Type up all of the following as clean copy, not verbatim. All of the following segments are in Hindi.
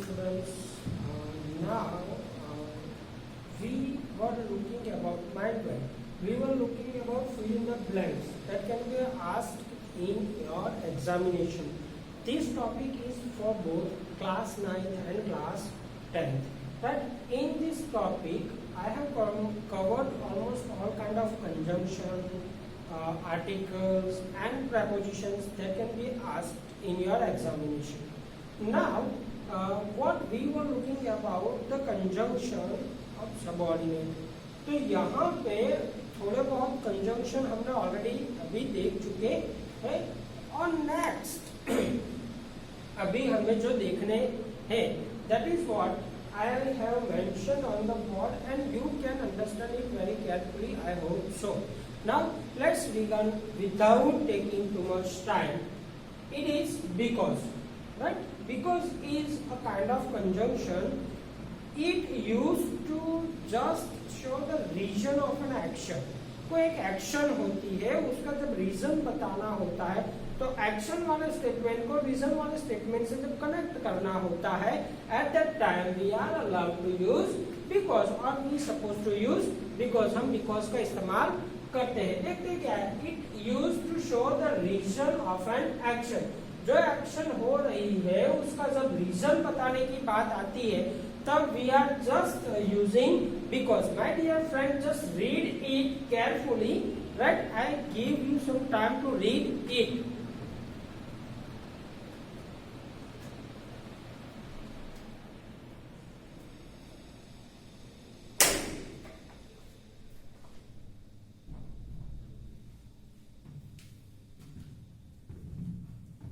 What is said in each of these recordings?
students, now we were looking about mind well. We were looking about filling the blanks that can be asked in your examination. This topic is for both class 9th and class 10th. But in this topic, I have covered almost all kind of conjunction, articles and prepositions that can be asked in your examination. Now, what we were looking about the conjunction of subordinate. तो यहाँ पे थोड़े बहुत कंजंक्शन हमने ऑलरेडी अभी देख चुके हैं और नेक्स्ट अभी हमें जो देखने हैं that is what I have mentioned on the board and you can understand it very carefully. I hope so. Now let's begin without taking too much time. It is because, right? Because is a kind of conjunction. It used to just show the reason of an action. कोई एक एक्शन होती है उसका जब रीजन बताना होता है तो एक्शन वाले स्टेटमेंट को रीजन वाले स्टेटमेंट से जब कनेक्ट करना होता है at that time we are allowed to use because और we suppose to use because हम बिकॉज का इस्तेमाल करते हैं. देखते क्या है, it use to show the reason of an action. जो एक्शन हो रही है उसका जब रीजन बताने की बात आती है तब we are just using because. My dear friend, just read it carefully, right? I give you some time to read it.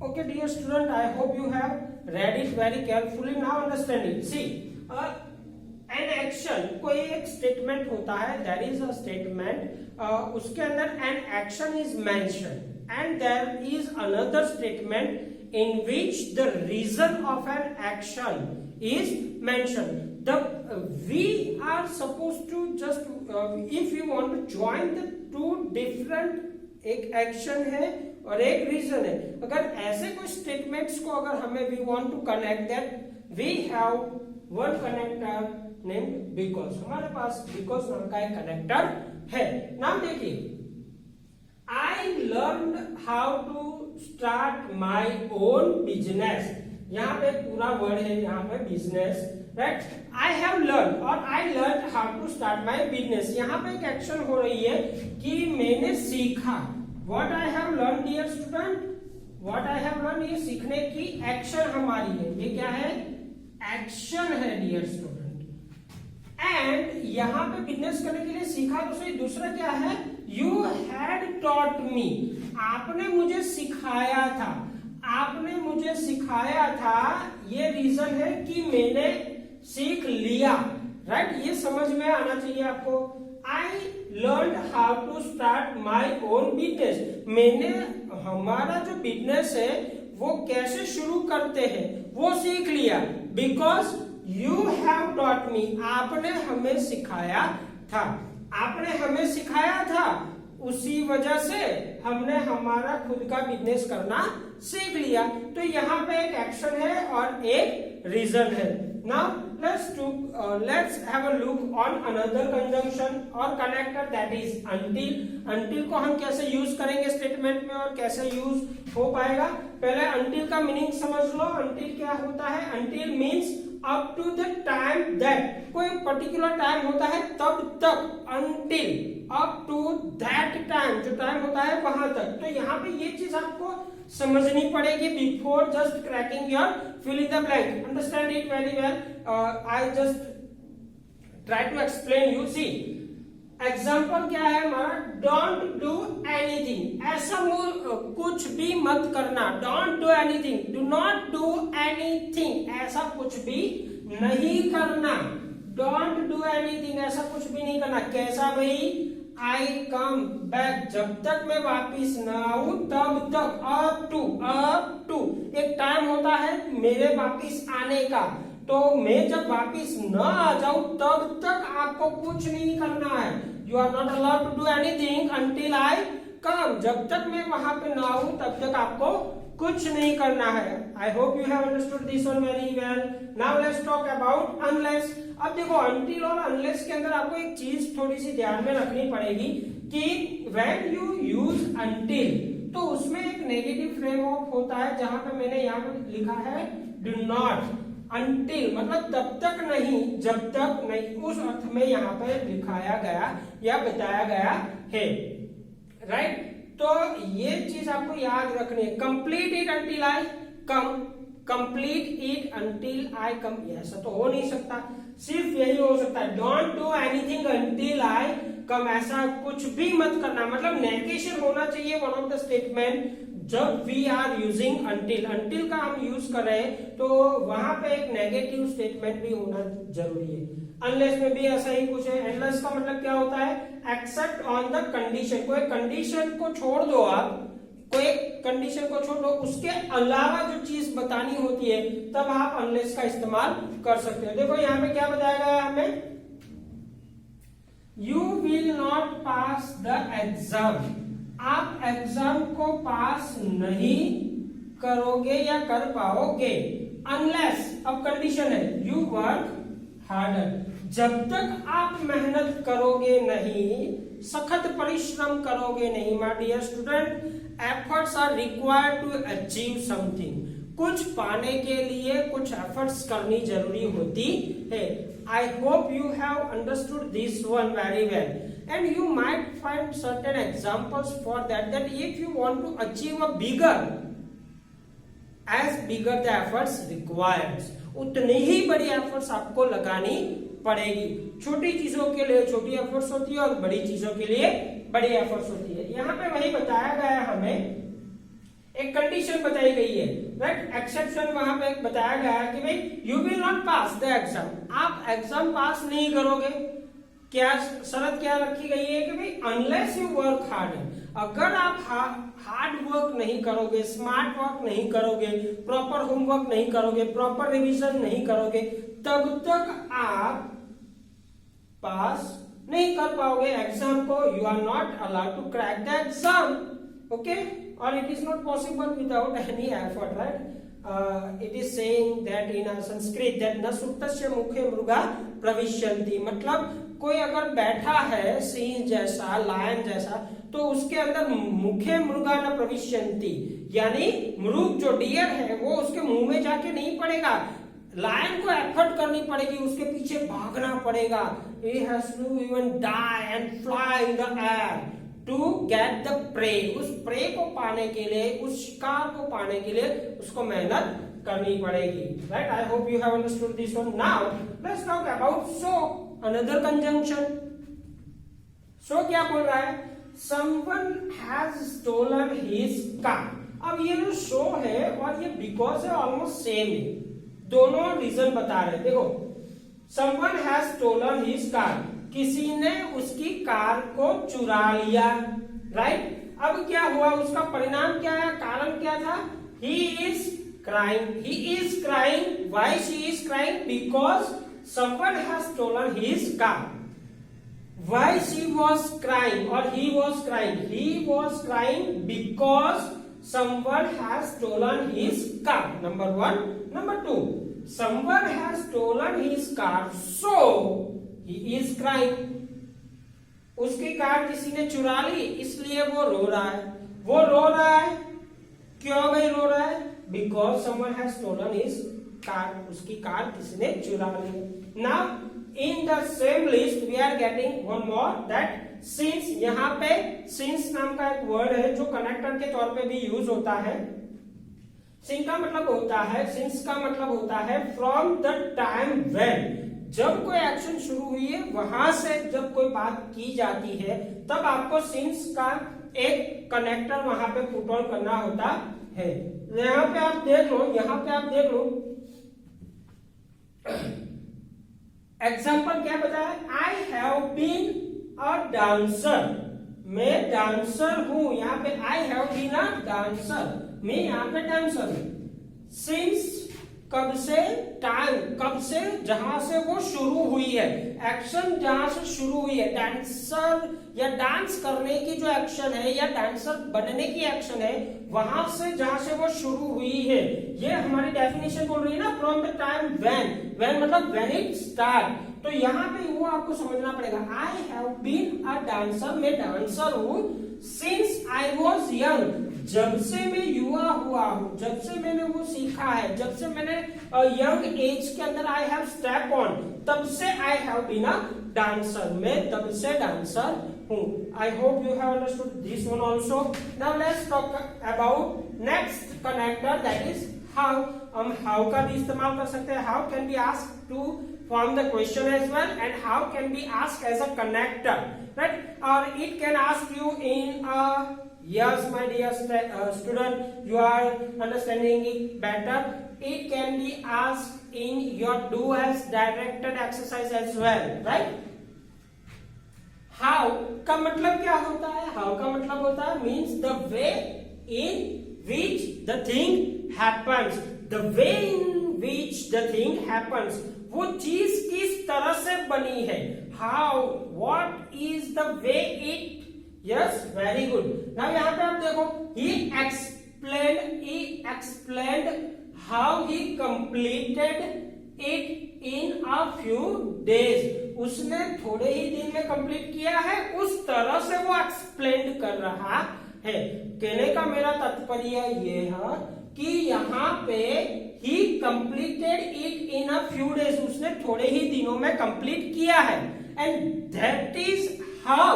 Okay, dear student, I hope you have read it very carefully. Now understand it. See, an action, कोई एक स्टेटमेंट होता है, there is a statement, उसके अंदर an action is mentioned and there is another statement in which the reason of an action is mentioned. We are supposed to just if you want to join the two different, एक एक्शन है और एक रीजन है. अगर ऐसे कोई स्टेटमेंट्स को अगर हमें we want to connect that we have one connector named because. हमारे पास बिकॉज नाम का एक कनेक्टर है. नाम देखिए, I learn how to start my own business. यहाँ पे पूरा वर्ड है, यहाँ पे business, right. I have learn और I learn how to start my business. यहाँ पे एक एक्शन हो रही है कि मैंने सीखा. What I have learned, dear student, what I have learned, ये सीखने की एक्शन हमारी है. ये क्या है? एक्शन है डियर स्टूडेंट. एंड यहाँ पे बिजनेस करने के लिए सीखा तो सही. दूसरा क्या है? You had taught me. आपने मुझे सिखाया था. आपने मुझे सिखाया था, ये रीजन है कि मैंने सीख लिया, राइट. ये समझ में आना चाहिए आपको. I learned how to start my own business. मैंने हमारा जो बिजनेस है वो कैसे शुरू करते हैं वो सीख लिया. Because you have taught me. आपने हमें सिखाया था. आपने हमें सिखाया था, उसी वजह से हमने हमारा खुद का बिजनेस करना सीख लिया. तो यहाँ पे एक एक्शन है और एक रीजन है. Now let's have a look on another conjunction or connector, that is until. until को हम कैसे यूज करेंगे स्टेटमेंट में और कैसे यूज हो पाएगा. पहले until का मीनिंग समझ लो. until क्या होता है? until means up to the time that. कोई पर्टिकुलर टाइम होता है तब तक. until up to that time, जो टाइम होता है वहां तक. तो यहाँ पे ये चीज आपको समझनी पड़ेगी before just cracking your fill in the blank. Understand it very well. I just try to explain you. See, example क्या है हमारा? Don't do anything. ऐसा कुछ भी मत करना. Don't do anything. Do not do anything. ऐसा कुछ भी नहीं करना. Don't do anything. ऐसा कुछ भी नहीं करना. कैसा भाई? I come back. जब तक मैं वापिस न आऊं तब तक. up to एक टाइम होता है मेरे वापिस आने का. तो मैं जब वापिस न आ जाऊं तब तक आपको कुछ नहीं करना है. You are not allowed to do anything until I come. जब तक मैं वहां पे न आऊं तब तक आपको कुछ नहीं करना है। आई hope you have understood this one very well. Now let's talk about unless. अब देखो अनटिल और अनलेस के अंदर आपको एक चीज थोड़ी सी ध्यान में रखनी पड़ेगी कि व्हेन यू यूज अनटिल तो उसमें एक नेगेटिव फ्रेम ऑफ होता है, जहां पे मैंने यहाँ पे लिखा है डू नॉट। अनटिल मतलब तब तक नहीं, जब तक नहीं, उस अर्थ में यहाँ पे लिखाया गया या बताया गया है, राइट। तो ये चीज आपको याद रखनी है। Complete it until I come, complete it until I come, ऐसा तो हो नहीं सकता, सिर्फ यही हो सकता है don't do anything until I come, ऐसा कुछ भी मत करना। मतलब नेगेशन होना चाहिए वन ऑफ द स्टेटमेंट जब we are using until. Until का हम यूज कर रहे हैं तो वहां पे एक नेगेटिव स्टेटमेंट भी होना जरूरी है। अनलेस में भी ऐसा ही कुछ है। अनलेस का मतलब क्या होता है, एक्सेप्ट ऑन द कंडीशन। कोई कंडीशन को छोड़ दो, आप कोई कंडीशन को छोड़ दो, उसके अलावा जो चीज बतानी होती है तब आप अनलेस का इस्तेमाल कर सकते हो। देखो यहाँ पे क्या बताया गया है हमें, you will not pass the exam. आप एग्जाम को पास नहीं करोगे या कर पाओगे अनलेस, अब कंडीशन है यू वर्क हार्डर। जब तक आप मेहनत करोगे नहीं, सखत परिश्रम करोगे नहीं, my dear student, efforts are required to achieve something. कुछ पाने के लिए कुछ एफर्ट्स करनी जरूरी होती है। आई hope you have understood this one very well and you might find certain examples for that if you want to achieve a bigger, as bigger the efforts required, उतनी ही बड़ी एफर्ट्स आपको लगानी पड़ेगी। छोटी चीजों के लिए छोटी एफर्ट्स होती है और बड़ी चीजों के लिए बड़ी एफर्ट्स होती है। यहाँ पे वही बताया गया है, हमें एक कंडीशन बताई गई है, राइट। एक्सेप्शन वहां पे बताया गया है कि भाई you will not pass the exam, आप एग्जाम पास नहीं करोगे। क्या शर्त क्या रखी गई है कि भाई अनलेस यू वर्क हार्ड, अगर आप हार्ड वर्क नहीं करोगे, स्मार्ट वर्क नहीं करोगे, प्रॉपर होमवर्क नहीं करोगे, प्रॉपर रिवीजन नहीं करोगे, तब तक आप पास नहीं कर पाओगे एग्जाम को। You are not allowed to crack the exam, okay, और it is not possible without any effort, right. It is saying that in Sanskrit that न सुप्तस्य मुखे मृगा प्रविशन्ति, मतलब कोई अगर बैठा है सिंह जैसा, लायन जैसा, तो उसके अंदर मुखे मृगा न प्रविशन्ति, यानी मृग जो डियर है वो उसके मुंह में जाके नहीं पड़ेगा। लायन को एफर्ट करनी पड़ेगी, उसके पीछे भागना पड़ेगा। He has to even die and fly in the air to get the prey। उस प्रे को पाने के लिए, उस शिकार को पाने के लिए उसको मेहनत करनी पड़ेगी, right. I hope you have understood this one. Now let's talk about so, another conjunction. So क्या बोल रहा है, someone has stolen his car. अब ये जो सो है और ये बिकॉज है ऑलमोस्ट सेम है, दोनों रीजन बता रहे। देखो, someone has stolen his car, किसी ने उसकी कार को चुरा लिया, राइट। अब क्या हुआ, उसका परिणाम क्या है, कारण क्या था, he is crying. He is crying, why she is crying, because someone has stolen his car. Why she was crying और he was crying, he was crying because someone has stolen his car, number one. Number two, someone has stolen his car, so he is crying। उसकी कार किसी ने चुरा ली, इसलिए वो रो रहा है। वो रो रहा है, क्यों भाई रो रहा है, because someone has stolen his car, उसकी कार किसी ने चुरा ली। Now in the same list we are getting one more, that since. यहाँ पे सिंस नाम का एक वर्ड है जो कनेक्टर के तौर पे भी यूज होता है। सिंस का मतलब होता है फ्रॉम द टाइम व्हेन, जब कोई एक्शन शुरू हुई है वहां से जब कोई बात की जाती है तब आपको सिंस का एक कनेक्टर वहां पे पुट ऑन करना होता है। यहाँ पे आप देख लो, एग्जाम्पल क्या बताया, I have been a dancer, मैं डांसर हूं। यहाँ पे I have been a dancer, मैं यहाँ पे डांसर हूं। सिंस कब से, टाइम कब से, जहां से वो शुरू हुई है, एक्शन जहां से शुरू हुई है, डांसर या डांस करने की जो एक्शन है या डांसर बनने की एक्शन है, वहां से जहां से वो शुरू हुई है, ये हमारी डेफिनेशन बोल रही है ना, फ्रॉम द टाइम व्हेन मतलब व्हेन इट स्टार्ट। तो यहाँ पे वो आपको समझना पड़ेगा। I have been a dancer, मैं डांसर हूं सिंस आई वॉज यंग, जब से मैं युवा हुआ हूं, जब से मैंने वो सीखा है, जब से मैंने यंग एज के अंदर आई हैव स्टेप ऑन, तब से I have been a dancer, मैं तब से डांसर हूं। I hope you have understood this one also. Now let's talk about next connector, that is how. हम हाउ का भी इस्तेमाल कर सकते हैं। How can be asked to form the question as well, and how can be asked as a connector, right? Or it can ask you in a yes my dear student, you are understanding it better. It can be asked in your do as directed exercise as well, right? How का मतलब क्या होता है? How का मतलब होता है means the way in which the thing happens, the way in which the thing happens, वो चीज किस तरह से बनी है। How, what is the way it, yes very good. Now यहाँ पे आप देखो, ही explained how he completed it in a few days, उसने थोड़े ही दिन में कंप्लीट किया है, उस तरह से वो एक्सप्लेन कर रहा है। कहने का मेरा तात्पर्य ये है कि यहाँ पे he completed it in a few days, उसने थोड़े ही दिनों में कंप्लीट किया है, and that is how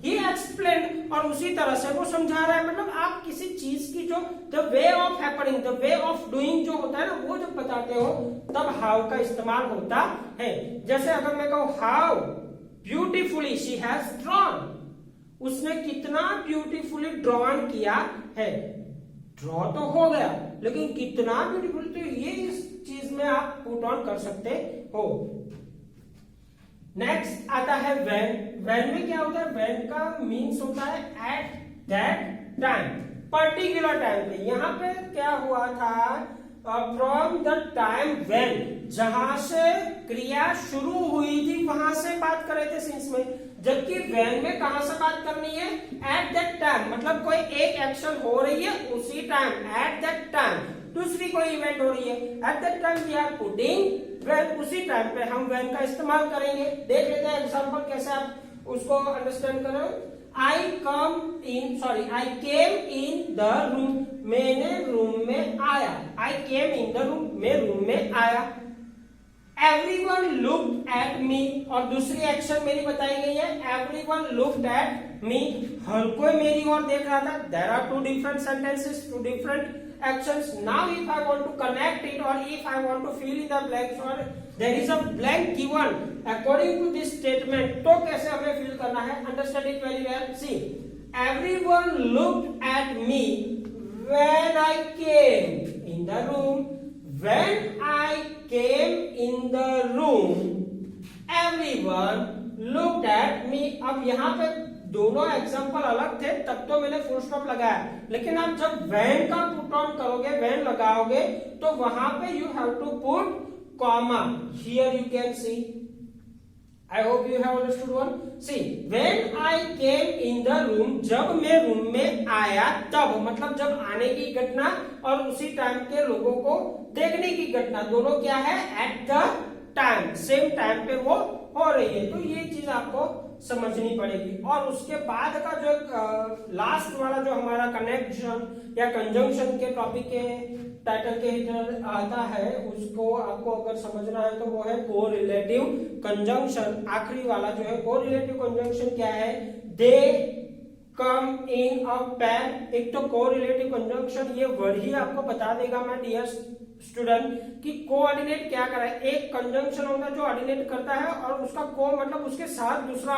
he explained, और उसी तरह से वो समझा रहा है। मतलब आप किसी चीज की जो the way of happening, the way of doing जो होता है ना, वो जब बताते हो तब how का इस्तेमाल होता है। जैसे अगर मैं कहूँ how beautifully she has drawn, उसने कितना ब्यूटीफुली ड्रॉन किया है। ड्रॉ तो हो गया, लेकिन कितना ब्यूटीफुल, तो ये इस चीज में आप पुट ऑन कर सकते हो। नेक्स्ट आता है व्हेन। व्हेन में क्या होता है? व्हेन का मीन्स होता है at that time, particular time पे। यहाँ पे क्या हुआ था? फ्रॉम द टाइम व्हेन, जहां से क्रिया शुरू हुई थी वहां से बात कर रहे थे सिंस में, जबकि व्हेन में कहां से बात करनी है? एट दैट टाइम, मतलब कोई एक एक्शन हो रही है उसी टाइम, एट दैट टाइम। दूसरी कोई इवेंट हो रही है, at that time we are putting when, उसी टाइम पे हम व्हेन का इस्तेमाल करेंगे। देख लेते हैं एग्जांपल कैसे आप उसको अंडरस्टैंड करें। आई केम इन द रूम, मैंने रूम में आया। आई केम इन द रूम, मैं रूम में आया। Everyone looked at me, और दूसरी एक्शन मेरी बताई गई है, everyone looked at me, हर कोई मेरी ओर देख रहा था। There are two different sentences, two different actions. Now if I want to connect it, or if I want to fill in the blanks, or there is a blank given according to this statement, तो कैसे हमें fill करना है? Understand it very well. See, everyone looked at me when I came in the room. When I came in the room, everyone looked at me. अब यहाँ पे दोनों एग्जाम्पल अलग थे, तब तो मैंने फुल स्टॉप लगाया, लेकिन आप जब when का पुट ऑन करोगे, when लगाओगे, तो वहां पे you have to put comma. Here you can see. I hope you have understood one. See, when I came in the room, जब मैं रूम में आया, तब मतलब जब आने की घटना और उसी टाइम के लोगों को देखने की घटना, दोनों क्या है? At the time, same time पे वो हो रही है। तो ये चीज आपको समझनी पड़ेगी। और उसके बाद का जो लास्ट वाला जो हमारा कनेक्शन या कंजंक्शन के टॉपिक के टाइटल के हेठल आता है, उसको आपको अगर समझना है तो वो है कोरिलेटिव कंजंक्शन। आखिरी वाला जो है कोरिलेटिव कंजंक्शन क्या है? They come in a pair. एक तो कोरिलेटिव कंजंक्शन, ये वर्ड ही आपको बता देगा माय डियर स्टूडेंट कि कोऑर्डिनेट क्या कर रहा है। एक कंजंक्शन होता है जो ऑर्डिनेट करता है, और उसका को मतलब उसके साथ दूसरा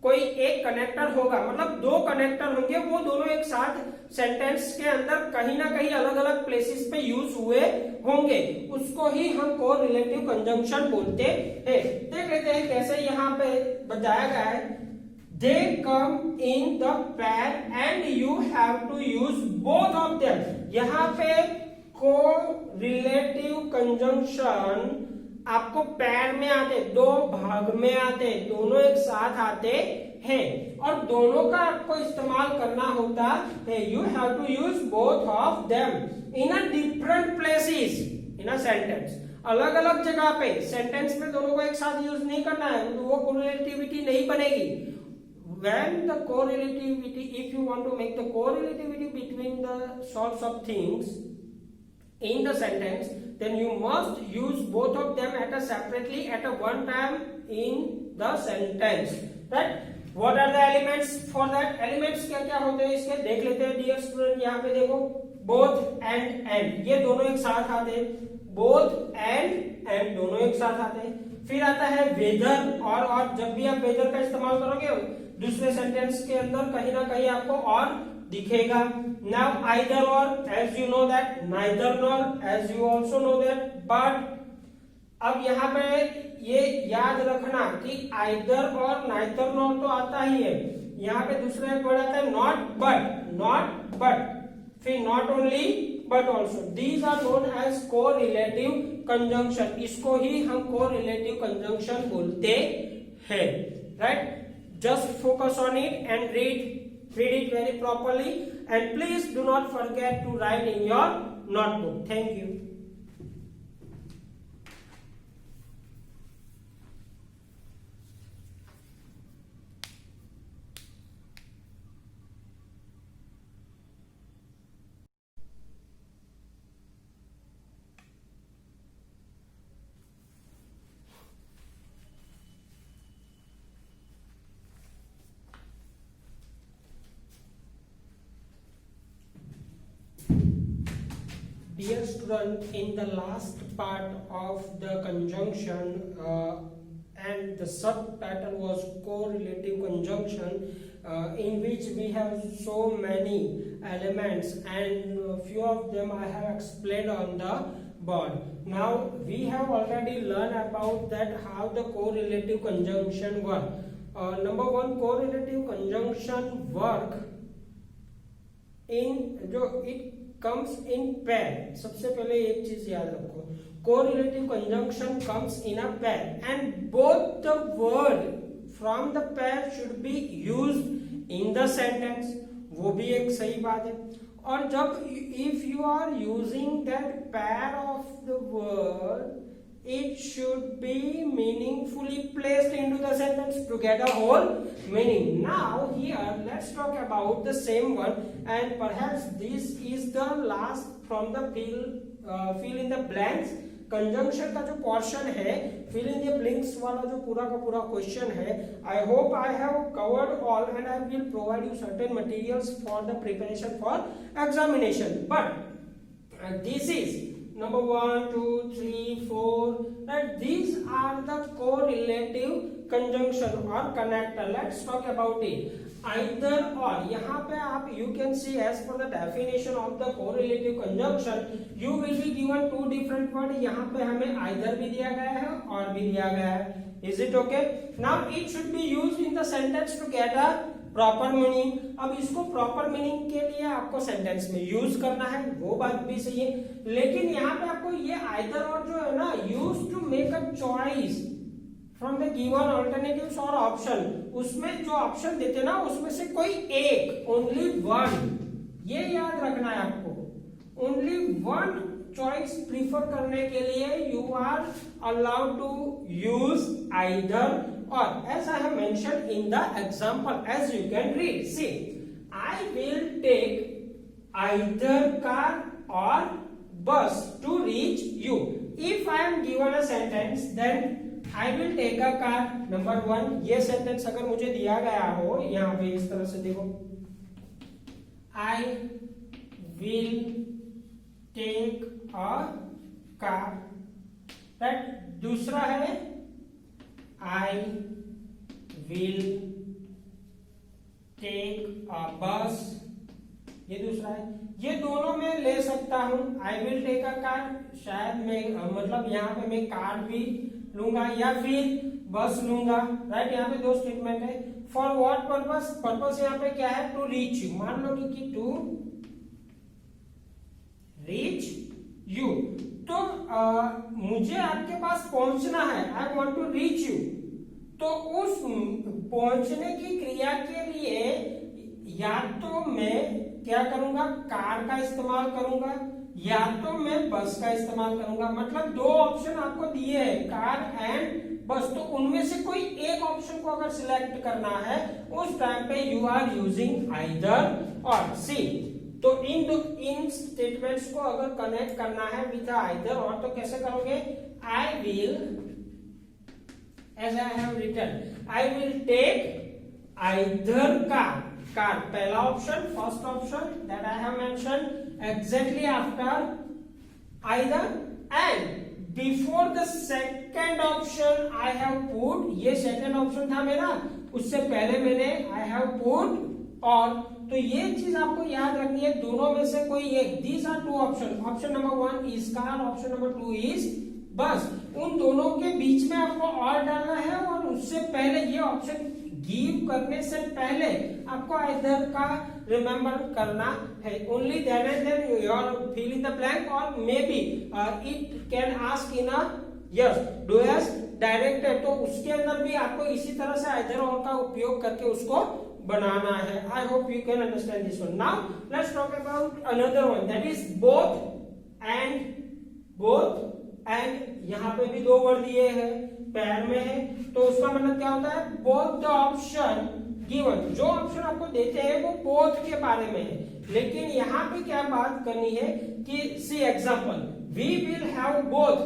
कोई एक कनेक्टर होगा, मतलब दो कनेक्टर होंगे, वो दोनों एक साथ सेंटेंस के अंदर कहीं ना कहीं अलग अलग प्लेसेस पे यूज हुए होंगे, उसको ही हम कोरिलेटिव कंजंक्शन बोलते हैं। देख लेते हैं कैसे यहाँ पे बताया गया है। They come in the pair and you have to use both of them. यहाँ पे कोरिलेटिव कंजंक्शन आपको पैर में आते, दो भाग में आते, दोनों एक साथ आते हैं और दोनों का आपको इस्तेमाल करना होता है। You have to use both of them in a different places in a sentence. अलग अलग जगह पे सेंटेंस में दोनों को एक साथ यूज नहीं करना है, तो वो कोरिलेटिविटी नहीं बनेगी। When the correlativity, if you want to make the correlativity between the sorts of things in the sentence, then you must use both of them at a separately at a one time in the sentence, right? What are the elements for that? Elements क्या क्या होते हैं इसके देख लेते हैं डियर स्टूडेंट। यहाँ पे देखो both and ये दोनों एक साथ आते हैं, both and दोनों एक साथ आते हैं। फिर आता है वेदर और जब भी आप वेदर का इस्तेमाल करोगे दूसरे सेंटेंस के अंदर कहीं ना कहीं आपको और दिखेगा। Now either or, as you know that, neither nor, as you also know that, but. अब यहाँ पे ये याद रखना कि आइदर और नाइदर नॉर तो आता ही है, यहाँ पे दूसरा एक वर्ड आता है नॉट बट, फिर not only but also. These are known as correlative conjunction, इसको ही हम कोरिलेटिव कंजंक्शन बोलते हैं, right? Just focus on it and read it very properly, and please do not forget to write in your notebook. Thank you. Dear student, in the last part of the conjunction and the sub pattern was correlative conjunction, in which we have so many elements and few of them I have explained on the board. Now we have already learned about that how the correlative conjunction work. Number one, correlative conjunction work in जो it comes in pair. सबसे पहले एक चीज याद रखो, correlative conjunction comes in a pair and both the word from the pair should be used in the sentence. वो भी एक सही बात है। और जब if you are using that pair of the word, it should be meaningfully placed into the sentence to get a whole meaning. Now here let's talk about the same one, and perhaps this is the last from the fill in the blanks conjunction का जो portion है, fill in the blanks वाला जो पूरा का पूरा question है। I hope I have covered all and I will provide you certain materials for the preparation for examination, but this is number 1, 2, 3, 4, that these are the correlative conjunction or connector. Let's talk about it. Either or, यहाँ पे आप you can see as per the definition of the correlative conjunction, you will be given two different words. यहाँ पे हमें either भी दिया गया है और भी दिया गया है. Is it okay? Now it should be used in the sentence to get a proper meaning. अब इसको प्रॉपर मीनिंग के लिए आपको सेंटेंस में यूज करना है, वो बात भी सही है, लेकिन यहाँ पे आपको ये आइदर और जो है ना, use to make a choice from the given alternatives और ऑप्शन, उसमें जो ऑप्शन देते ना उसमें से कोई एक, ओनली वन, ये याद रखना है आपको, ओनली वन चॉइस प्रीफर करने के लिए you are allowed to use either or, as I have mentioned in the example, as you can read. See, I will take either car or bus to reach you. If I am given a sentence, then I will take a car. Number one, ये sentence अगर मुझे दिया गया हो, यहाँ पे इस तरह से देखो, I will take a car. Right? दूसरा है I will take a bus, ये दूसरा है। ये दोनों में ले सकता हूं, I will take a car, शायद मैं मतलब यहाँ पे मैं कार भी लूंगा या फिर बस लूंगा, राइट? यहाँ पे दो स्टेटमेंट है। फॉर व्हाट पर्पस, पर्पस यहाँ पे क्या है? टू रीच यू, मान लो कि टू रीच यू। तो मुझे आपके पास पहुंचना है, I want to reach you. तो उस पहुंचने की क्रिया के लिए या तो मैं क्या करूंगा, कार का इस्तेमाल करूंगा या तो मैं बस का इस्तेमाल करूंगा। मतलब दो ऑप्शन आपको दिए हैं, कार एंड बस, तो उनमें से कोई एक ऑप्शन को अगर सिलेक्ट करना है उस टाइम पे यू आर यूजिंग आइदर और। सी, तो इन स्टेटमेंट्स को अगर कनेक्ट करना है विद आइदर और तो कैसे करोगे, I will, as I have written, I will take either car, car पहला option, first option that I have mention exactly after either, and before the second option I have put, ये सेकेंड ऑप्शन था मेरा, उससे पहले मैंने आई हैव पुट और। तो ये चीज आपको याद रखनी है, दोनों में से कोई एक, these are two option, option number 1 is car, option number 2 is bus. उन दोनों के बीच में आपको और डालना है और उससे पहले ये ऑप्शन गिव करने से पहले आपको आइदर का रिमेंबर करना है। Only then and then you are fill in the blank और may be it can ask in a yes do as directed, तो उसके अंदर भी आपको इसी तरह से आइदर और का उपयोग करके उसको बनाना है। आई hope you can understand this one. Now let's talk about another one that is both and. Both and यहाँ पे भी दो वर्ड दिए हैं, पैर में है, तो उसका मतलब क्या होता है, बोथ द ऑप्शन गिवन, जो ऑप्शन आपको देते हैं वो बोथ के बारे में है। लेकिन यहाँ पे क्या बात करनी है कि see example, we will have both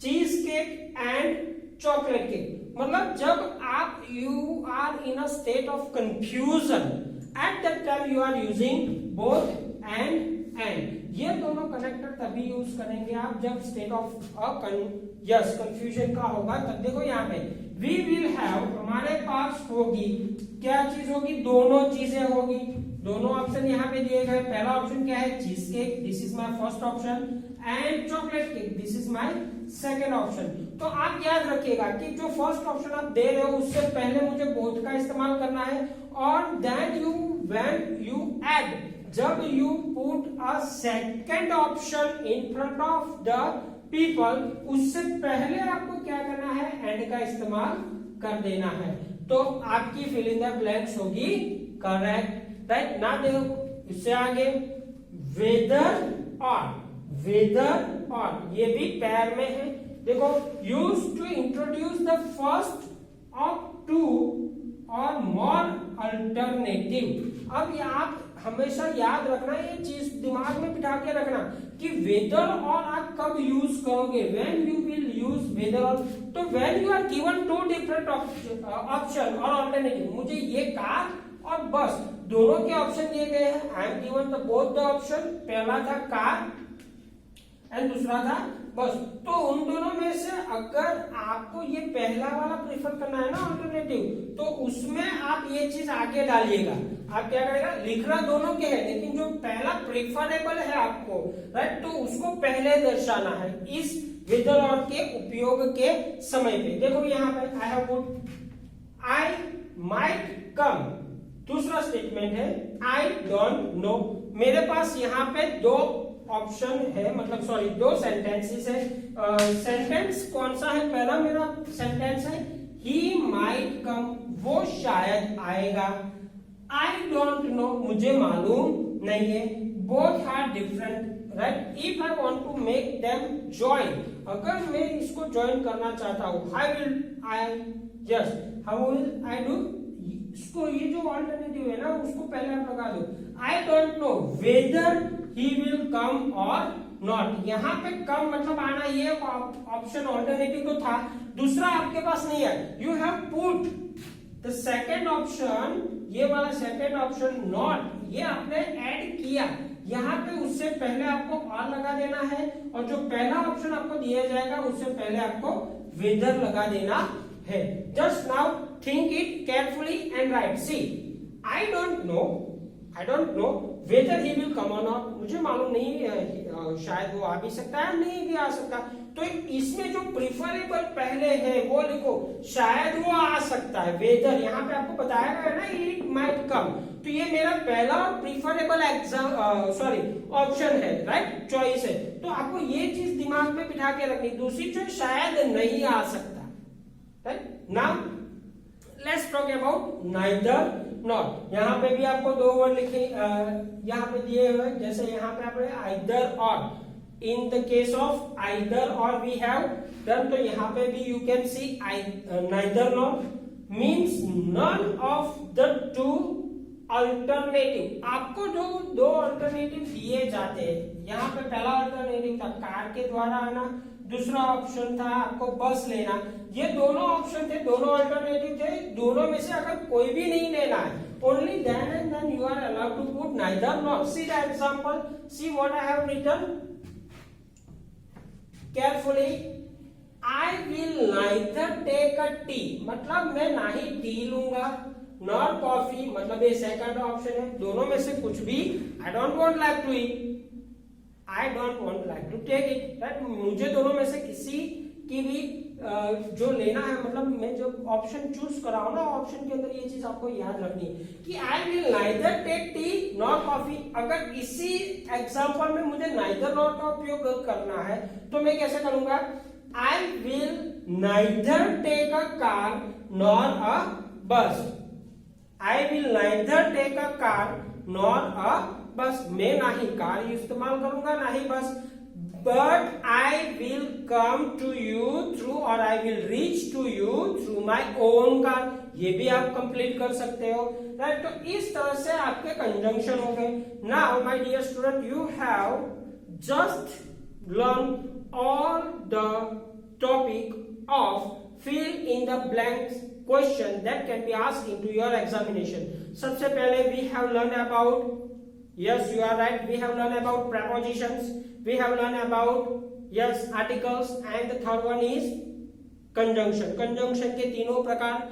cheese cake and chocolate cake. मतलब जब आप you are in a state of confusion, at that time you are using both and. ये दोनों कनेक्टर तभी यूज करेंगे आप जब स्टेट ऑफ कंफ्यूजन का होगा। तब देखो यहाँ पे वी विल हैव, हमारे पास होगी क्या चीज होगी, दोनों चीजें होगी। दोनों ऑप्शन यहाँ पे दिए गए, पहला ऑप्शन क्या है, cheese cake, this is my first option, and chocolate cake, this is my second option. तो आप याद रखिएगा कि जो फर्स्ट ऑप्शन आप दे रहे हो उससे पहले मुझे बोथ का इस्तेमाल करना है, और then you when you add, जब you put a second option in front of the people, उससे पहले आपको क्या करना है, एंड का इस्तेमाल कर देना है। तो आपकी फिल इन द ब्लैंक्स होगी करेक्ट, राइट ना। देखो इससे आगे वेदर और, वेदर और ये भी पैर में है। देखो use to introduce the first of two or more alternative. अब ये आप हमेशा याद रखना, ये चीज दिमाग में बिठा के रखना कि वेदर और आप कब यूज करोगे, when you will use whether or. तो when you are given two different option or alternative, मुझे ये कार और बस दोनों के ऑप्शन दिए गए हैं, I am given the both the option, पहला था कार एंड दूसरा था बस। तो उन दोनों में से अगर आपको ये पहला वाला प्रेफर करना है ना अल्टरनेटिव, तो उसमें आप ये चीज आगे डालिएगा। आप क्या करेगा, लिखना दोनों के है, लेकिन जो पहला प्रेफरेबल है आपको, राइट, तो उसको पहले दर्शाना है इस वेदर और के उपयोग के समय पे। देखो यहाँ पे I have put I might come, दूसरा स्टेटमेंट है आई डोंट नो। मेरे पास यहाँ पे दो ऑप्शन है, मतलब सॉरी दो सेंटेंसेस है। सेंटेंस कौन सा है, पहला मेरा सेंटेंस है ही माइट कम, वो शायद आएगा। आई डोंट नो, मुझे मालूम नहीं है। Both are different, right. If I want to make them join, अगर मैं इसको ज्वाइन करना चाहता हूं, how will I, yes how will I do, इसको ये जो अल्टरनेटिव है ना उसको पहले आप लगा दो। आई don't know whether he will come or not. यहाँ पे कम मतलब आना, ये ऑप्शन अल्टरनेटिव तो था, दूसरा आपके पास नहीं है। You have put the second option, ये वाला सेकेंड ऑप्शन नॉट, ये आपने ऐड किया यहाँ पे, उससे पहले आपको और लगा देना है, और जो पहला ऑप्शन आपको दिया जाएगा उससे पहले आपको वेदर लगा देना है। Just now think it carefully and write. See, I don't know I don't know whether he will come or not, मुझे मालूम नहीं, शायद वो आ भी सकता है नहीं भी आ सकता। तो इसमें जो प्रिफरेबल पहले है वो लिखो, शायद वो आ सकता है, वेदर यहाँ पे आपको बताया गया है ना, इट माइट कम, तो ये मेरा पहला प्रिफरेबल ऑप्शन है, राइट, चॉइस है। तो आपको ये चीज दिमाग में बिठा के रखनी। दूसरी चॉइस शायद नहीं आ सकता, right. Now let's talk about neither not. यहाँ पे भी आपको दो वर्ड लिखे यहाँ पे दिए हुए, जैसे यहाँ पे आपने either or, in the case of either or we have done, तो यहाँ पे भी you can see neither not means none of the two alternative. आपको जो दो अल्टरनेटिव दिए जाते हैं, यहाँ पे पहला अल्टरनेटिव था कार के द्वारा आना, दूसरा ऑप्शन था आपको बस लेना। ये दोनों ऑप्शन थे, दोनों अल्टरनेटिव थे, दोनों में से अगर कोई भी नहीं लेना है, only then and then you are allowed to put neither nor. See the example, see what I have written carefully. I will neither take a tea, मतलब मैं ना ही टी लूंगा, nor coffee, मतलब ये सेकंड ऑप्शन है, दोनों में से कुछ भी I don't want like to eat, I don't want like to take it, right? मुझे दोनों में से किसी की भी जो लेना है, मतलब मैं जब ऑप्शन चूज कर रहा हूं ना, ऑप्शन के अंदर ये चीज आपको याद रखनी है कि I will neither take tea nor coffee. अगर इसी एग्जांपल में मुझे नाइदर नॉर का उपयोग करना है तो मैं कैसे करूंगा, I will neither take a car nor a bus, I will neither take a car nor a bus, मैं ना ही कार इस्तेमाल करूंगा ना ही बस, but I will come to you through or I will reach to you through my own car। ये भी आप कंप्लीट कर सकते हो, राइट। तो इस तरह से आपके कंजंक्शन हो गए। Now my dear student, you have just learn all the topic of fill in the blanks question that can be asked into your examination। सबसे पहले we have learned about, yes you are right, we have learned about prepositions, we have learned about yes articles, and the third one is conjunction। conjunction के तीनों प्रकार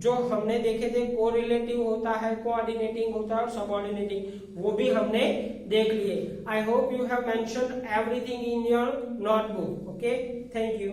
जो हमने देखे थे, कोरिलेटिव होता है, कोऑर्डिनेटिंग होता है और सबऑर्डिनेटिंग, वो भी हमने देख लिए। आई hope you have mentioned everything in your notebook. Okay, thank you.